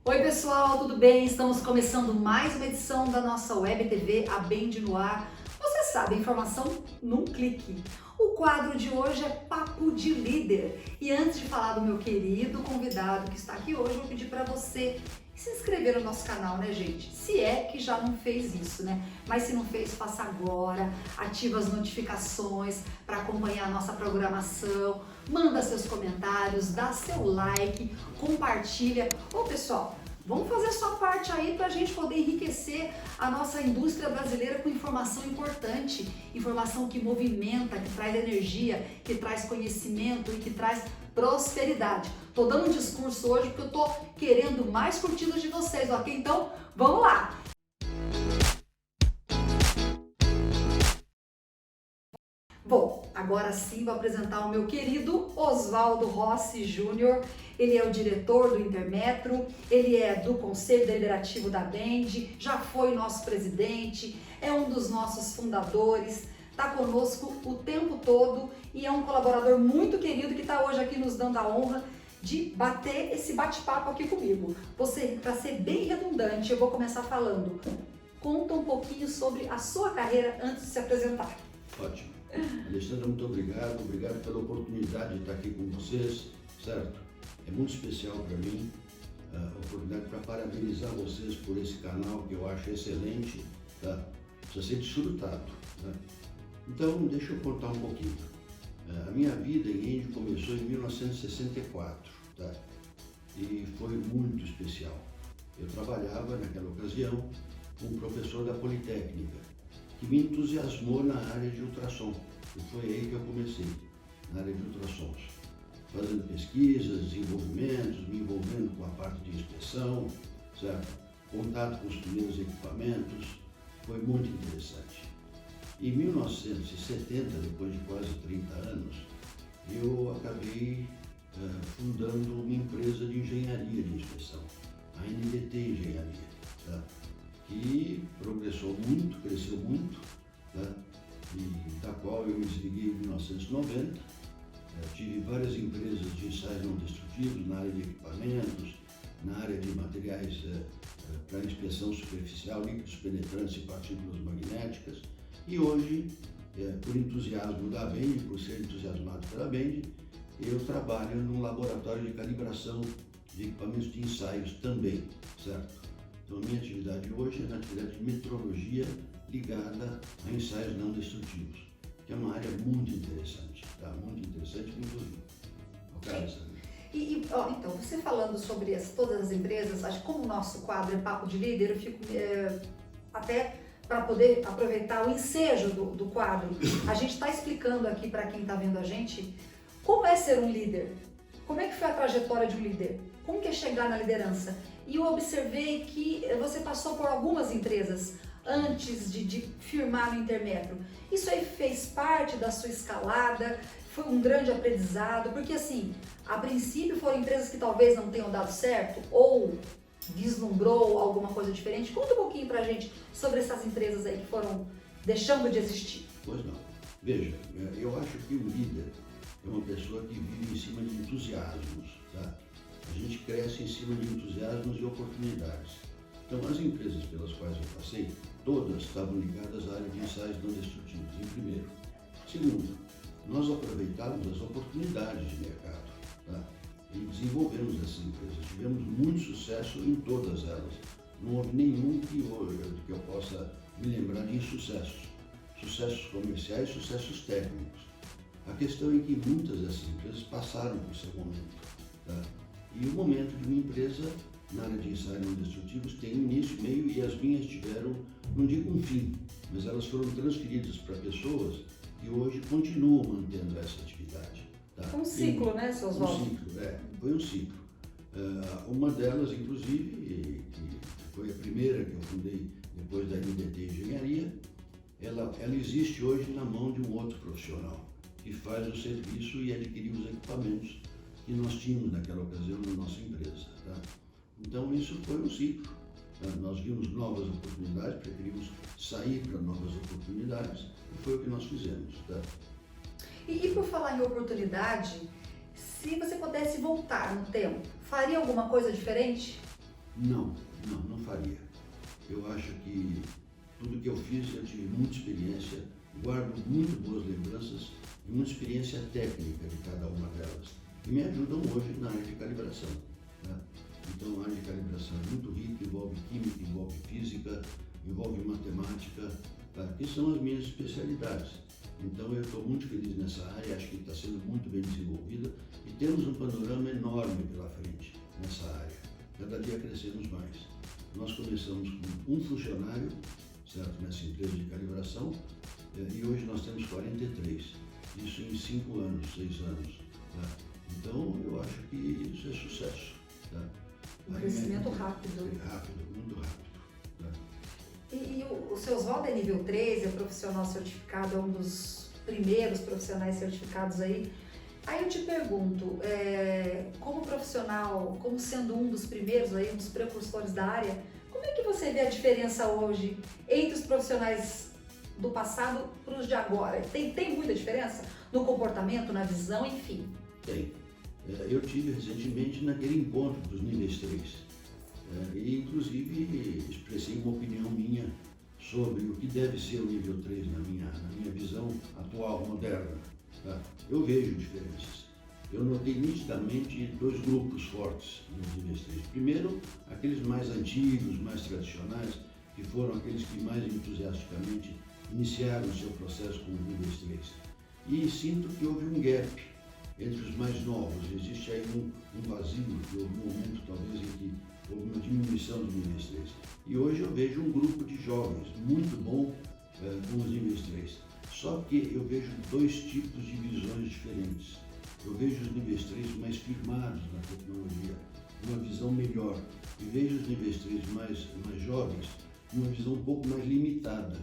Oi pessoal, tudo bem? Estamos começando mais uma edição da nossa Web TV, a Bend no Ar. Você sabe, informação num clique. O quadro de hoje é Papo de Líder. E antes de falar do meu querido convidado que está aqui hoje, eu vou pedir para você se inscrever no nosso canal, né, gente? Se é que já não fez isso, né? Mas se não fez, faça agora. Ativa as notificações para acompanhar a nossa programação. Manda seus comentários, dá seu like, compartilha. Ô pessoal, vamos fazer a sua parte aí para a gente poder enriquecer a nossa indústria brasileira com informação importante, informação que movimenta, que traz energia, que traz conhecimento e que traz prosperidade. Tô dando um discurso hoje porque eu tô querendo mais curtidas de vocês, ok? Então, vamos lá! Bom, agora sim vou apresentar o meu querido Oswaldo Rossi Júnior. Ele é o diretor do Intermetro, ele é do Conselho Deliberativo da Bend, já foi nosso presidente, é um dos nossos fundadores, está conosco o tempo todo e é um colaborador muito querido que está hoje aqui nos dando a honra de bater esse bate-papo aqui comigo. Para ser bem redundante, eu vou começar falando. Conta um pouquinho sobre a sua carreira antes de se apresentar. Ótimo. Alexandra, muito obrigado. Obrigado pela oportunidade de estar aqui com vocês, certo? É muito especial para mim a oportunidade para parabenizar vocês por esse canal que eu acho excelente, tá? Precisa ser desfrutado, né? Então, deixa eu contar um pouquinho. A minha vida em Índio começou em 1964, tá? E foi muito especial. Eu trabalhava naquela ocasião com um professor da Politécnica, que me entusiasmou na área de ultrassom. E foi aí que eu comecei, na área de ultrassons. Fazendo pesquisas, desenvolvimentos, me envolvendo com a parte de inspeção, certo? Contato com os primeiros equipamentos, foi muito interessante. Em 1970, depois de quase 30 anos, eu acabei fundando uma empresa de engenharia de inspeção, a NDT Engenharia, tá? Que progressou muito, cresceu muito, tá? E da qual eu me desliguei em 1990. Tive várias empresas de ensaios não destrutivos na área de equipamentos, na área de materiais para inspeção superficial, líquidos penetrantes e partículas magnéticas. E hoje, por entusiasmo da Bend, por ser entusiasmado pela Bend, eu trabalho num laboratório de calibração de equipamentos de ensaios também, certo? Então, a minha atividade hoje é na atividade de metrologia ligada a ensaios não destrutivos, que é uma área muito interessante, tá? Muito interessante, muito rica. Ok, Alessandra? Então, você falando sobre todas as empresas, acho que como o nosso quadro é Papo de Líder, eu fico até para poder aproveitar o ensejo do quadro, a gente está explicando aqui para quem está vendo a gente como é ser um líder, como é que foi a trajetória de um líder, como que é chegar na liderança. E eu observei que você passou por algumas empresas antes de firmar no Intermetro. Isso aí fez parte da sua escalada, foi um grande aprendizado, porque assim, a princípio foram empresas que talvez não tenham dado certo ou vislumbrou alguma coisa diferente. Conta um pouquinho pra gente sobre essas empresas aí que foram deixando de existir. Pois não. Veja, eu acho que o líder é uma pessoa que vive em cima de entusiasmos, tá? A gente cresce em cima de entusiasmos e oportunidades. Então, as empresas pelas quais eu passei, todas estavam ligadas à área de ensaios não destrutivos, em primeiro. Segundo, nós aproveitávamos as oportunidades de mercado, tá? E desenvolvemos essas empresas. Tivemos muito sucesso em todas elas. Não houve nenhum que eu possa me lembrar de insucessos. Sucessos comerciais, sucessos técnicos. A questão é que muitas dessas empresas passaram por seu momento, tá? E o momento de uma empresa na área de ensaios não destrutivos tem um início, meio, e as minhas tiveram, não digo um fim, mas elas foram transferidas para pessoas que hoje continuam mantendo essa atividade. Tá? Um ciclo, né, seu Oswaldo? Um ciclo, foi um ciclo. Uma delas, inclusive, que foi a primeira que eu fundei depois da NDT Engenharia, ela existe hoje na mão de um outro profissional que faz o serviço e adquire os equipamentos que nós tínhamos naquela ocasião na nossa empresa, tá? Então isso foi um ciclo. Nós vimos novas oportunidades, preferimos sair para novas oportunidades e foi o que nós fizemos, tá? E por falar em oportunidade, se você pudesse voltar no tempo, faria alguma coisa diferente? Não faria. Eu acho que tudo que eu fiz, eu tive muita experiência, guardo muito boas lembranças e muita experiência técnica de cada uma delas. E me ajudam hoje na área de calibração. Né? Então, a área de calibração é muito rica, envolve química, envolve física, envolve matemática, tá? Que são as minhas especialidades. Então, eu estou muito feliz nessa área, acho que está sendo muito bem desenvolvida e temos um panorama enorme pela frente nessa área. Cada dia crescemos mais. Nós começamos com um funcionário, certo, nessa empresa de calibração, e hoje nós temos 43. Isso em 5 anos, 6 anos. Tá? Então, eu acho que isso é sucesso. Tá? Um crescimento rápido. Rápido, muito rápido. Tá? E o seu Oswaldo é nível 3, é profissional certificado, é um dos primeiros profissionais certificados aí. Aí eu te pergunto, como profissional, como sendo um dos primeiros aí, um dos precursores da área, como é que você vê a diferença hoje entre os profissionais do passado para os de agora? Tem muita diferença no comportamento, na visão, enfim? Tem. Eu tive recentemente naquele encontro dos níveis 3 e inclusive expressei uma opinião minha sobre o que deve ser o nível 3 na minha visão atual, moderna. Tá? Eu vejo diferenças. Eu notei nitidamente 2 grupos fortes nos níveis 3. Primeiro, aqueles mais antigos, mais tradicionais, que foram aqueles que mais entusiasticamente iniciaram o seu processo com os níveis 3. E sinto que houve um gap entre os mais novos. Existe aí um vazio, que houve um momento talvez em que houve uma diminuição dos níveis 3. E hoje eu vejo um grupo de jovens muito bom com os níveis 3. Só que eu vejo 2 tipos de visões diferentes. Eu vejo os níveis 3 mais firmados na tecnologia, uma visão melhor. E vejo os níveis 3 mais jovens, uma visão um pouco mais limitada,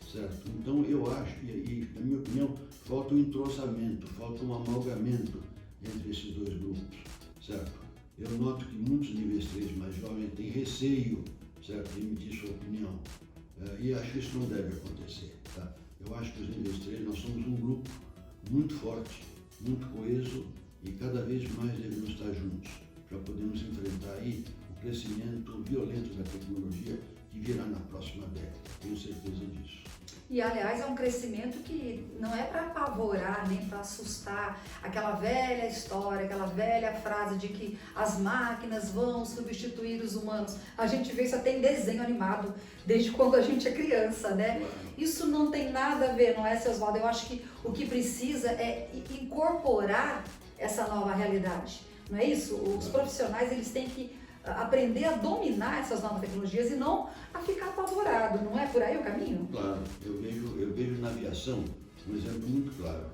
certo? Então eu acho, e na minha opinião, falta um entrosamento, falta um amalgamento entre esses 2 grupos, certo? Eu noto que muitos níveis 3 mais jovens têm receio, certo, de emitir sua opinião. E acho que isso não deve acontecer, tá? Eu acho que os níveis 3, nós somos um grupo muito forte, muito coeso e cada vez mais devemos estar juntos para podermos enfrentar aí o crescimento violento da tecnologia que virá na próxima década. Tenho certeza disso. E, aliás, é um crescimento que não é para apavorar, nem para assustar. Aquela velha história, aquela velha frase de que as máquinas vão substituir os humanos. A gente vê isso até em desenho animado, desde quando a gente é criança, né? Isso não tem nada a ver, não é, seu Oswaldo? Eu acho que o que precisa é incorporar essa nova realidade, não é isso? Os profissionais, eles têm que aprender a dominar essas novas tecnologias e não a ficar apavorado, não é por aí o caminho? Claro, eu vejo na aviação um exemplo muito claro.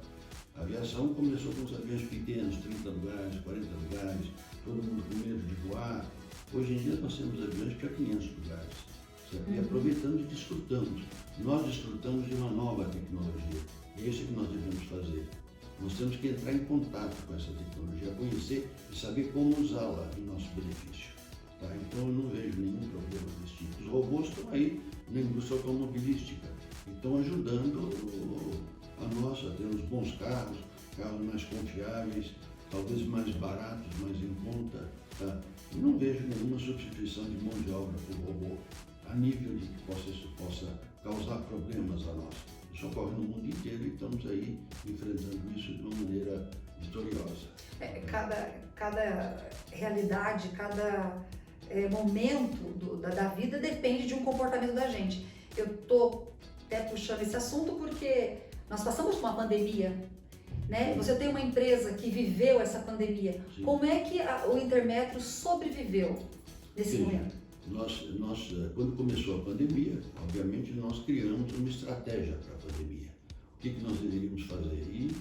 A aviação começou com os aviões pequenos, 30 lugares, 40 lugares, todo mundo com medo de voar. Hoje em dia nós temos aviões para 500 lugares, certo? E aproveitamos e desfrutamos. Nós desfrutamos de uma nova tecnologia. É isso que nós devemos fazer. Nós temos que entrar em contato com essa tecnologia, conhecer e saber como usá-la em nosso benefício. Tá? Então eu não vejo nenhum problema desse tipo. Os robôs estão aí na indústria automobilística e estão ajudando a nós a termos bons carros mais confiáveis, talvez mais baratos, mais em conta. Tá? E não vejo nenhuma substituição de mão de obra por robô a nível de que isso possa causar problemas a nós. Isso ocorre no mundo inteiro e estamos aí enfrentando isso de uma maneira vitoriosa. Cada realidade, cada momento da vida depende de um comportamento da gente. Eu estou até puxando esse assunto porque nós passamos por uma pandemia, né? Você tem uma empresa que viveu essa pandemia. Sim. Como é que o Intermetro sobreviveu nesse momento? Nós, quando começou a pandemia, obviamente nós criamos uma estratégia para a pandemia. O que nós deveríamos fazer? E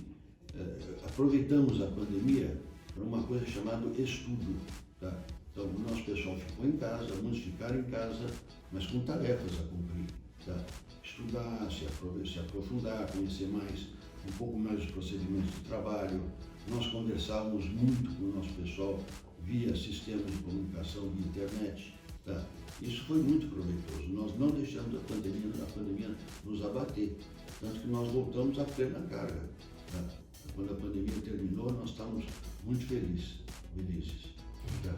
aproveitamos a pandemia para uma coisa chamada estudo. Tá? Então, o nosso pessoal ficou em casa, muitos ficaram em casa, mas com tarefas a cumprir. Tá? Estudar, se aprofundar, conhecer mais, um pouco mais os procedimentos de trabalho. Nós conversávamos muito com o nosso pessoal via sistemas de comunicação, via internet. Tá? Isso foi muito proveitoso. Nós não deixamos a pandemia nos abater, tanto que nós voltamos à plena carga. Tá? Quando a pandemia terminou, nós estávamos muito felizes. Tá?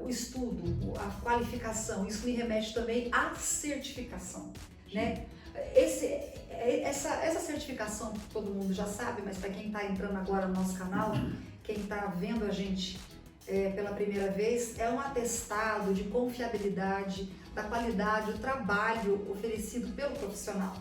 o estudo, a qualificação, isso me remete também à certificação, né? Essa certificação que todo mundo já sabe, mas para quem está entrando agora no nosso canal, quem está vendo a gente pela primeira vez, é um atestado de confiabilidade, da qualidade, do trabalho oferecido pelo profissional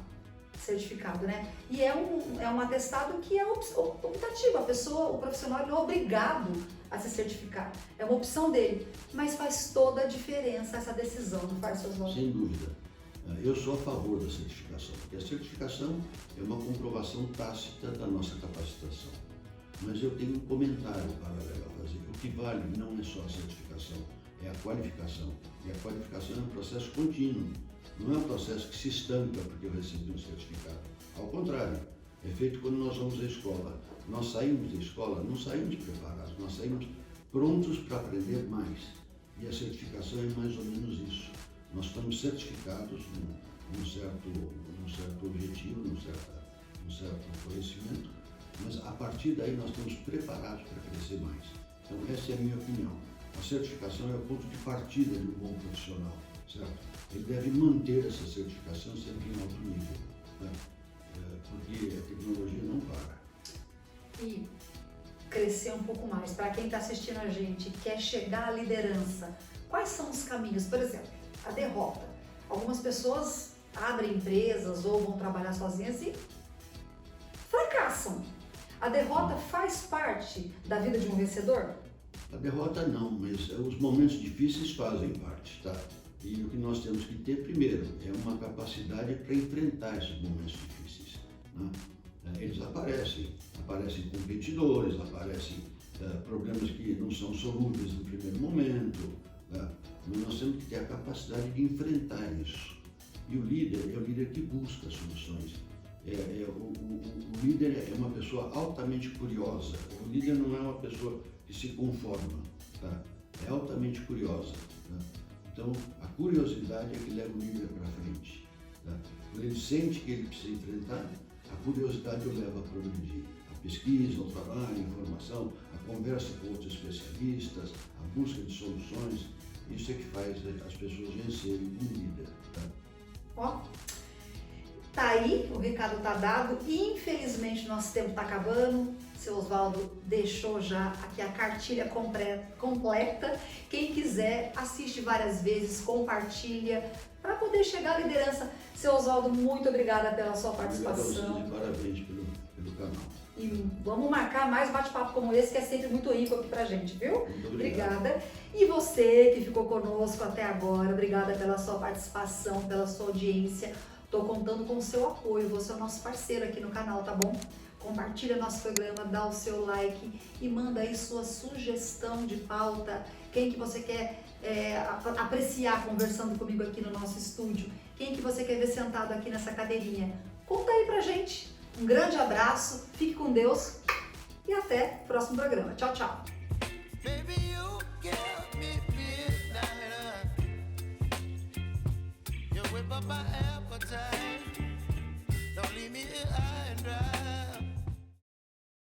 certificado, né? E é um atestado que é optativo, o profissional ele é obrigado a se certificar, é uma opção dele, mas faz toda a diferença essa decisão, não faz, seus votos? Sem dúvida. Eu sou a favor da certificação, porque a certificação é uma comprovação tácita da nossa capacitação. Mas eu tenho um comentário paralelo a fazer. O que vale não é só a certificação, é a qualificação. E a qualificação é um processo contínuo, não é um processo que se estanca porque eu recebi um certificado. Ao contrário, é feito quando nós vamos à escola. Nós saímos da escola, não saímos preparados, nós saímos prontos para aprender mais. E a certificação é mais ou menos isso. Nós estamos certificados num certo objetivo, num certo conhecimento, mas a partir daí nós estamos preparados para crescer mais. Então essa é a minha opinião. A certificação é o ponto de partida de um bom profissional, certo? Ele deve manter essa certificação sempre em alto nível, né? Porque a tecnologia não para. E crescer um pouco mais, para quem está assistindo a gente, quer chegar à liderança, quais são os caminhos? Por exemplo, a derrota. Algumas pessoas abrem empresas ou vão trabalhar sozinhas e fracassam. A derrota faz parte da vida de um vencedor? A derrota não, mas os momentos difíceis fazem parte, tá? E o que nós temos que ter primeiro é uma capacidade para enfrentar esses momentos difíceis, né? Eles aparecem competidores, aparecem problemas que não são solúveis no primeiro momento, né? Mas nós temos que ter a capacidade de enfrentar isso. E o líder é o líder que busca soluções. O líder é uma pessoa altamente curiosa. O líder não é uma pessoa que se conforma, tá? É altamente curiosa, tá? Então, a curiosidade é que leva o líder para frente, tá? Quando ele sente que ele precisa enfrentar, a curiosidade o leva a progredir. A pesquisa, o trabalho, a informação, a conversa com outros especialistas, a busca de soluções, isso é que faz as pessoas vencerem um líder, tá? Ó, tá aí, o recado tá dado. Infelizmente, nosso tempo tá acabando. Seu Oswaldo deixou já aqui a cartilha completa. Quem quiser, assiste várias vezes, compartilha, para poder chegar à liderança. Seu Oswaldo, muito obrigada pela sua participação. Obrigado a vocês e parabéns pelo canal. E vamos marcar mais bate-papo como esse, que é sempre muito rico aqui pra gente, viu? Muito obrigado. Obrigada. E você que ficou conosco até agora, obrigada pela sua participação, pela sua audiência. Tô contando com o seu apoio, você é o nosso parceiro aqui no canal, tá bom? Compartilha nosso programa, dá o seu like e manda aí sua sugestão de pauta, quem que você quer apreciar conversando comigo aqui no nosso estúdio, quem que você quer ver sentado aqui nessa cadeirinha. Conta aí pra gente. Um grande abraço, fique com Deus e até o próximo programa. Tchau, tchau!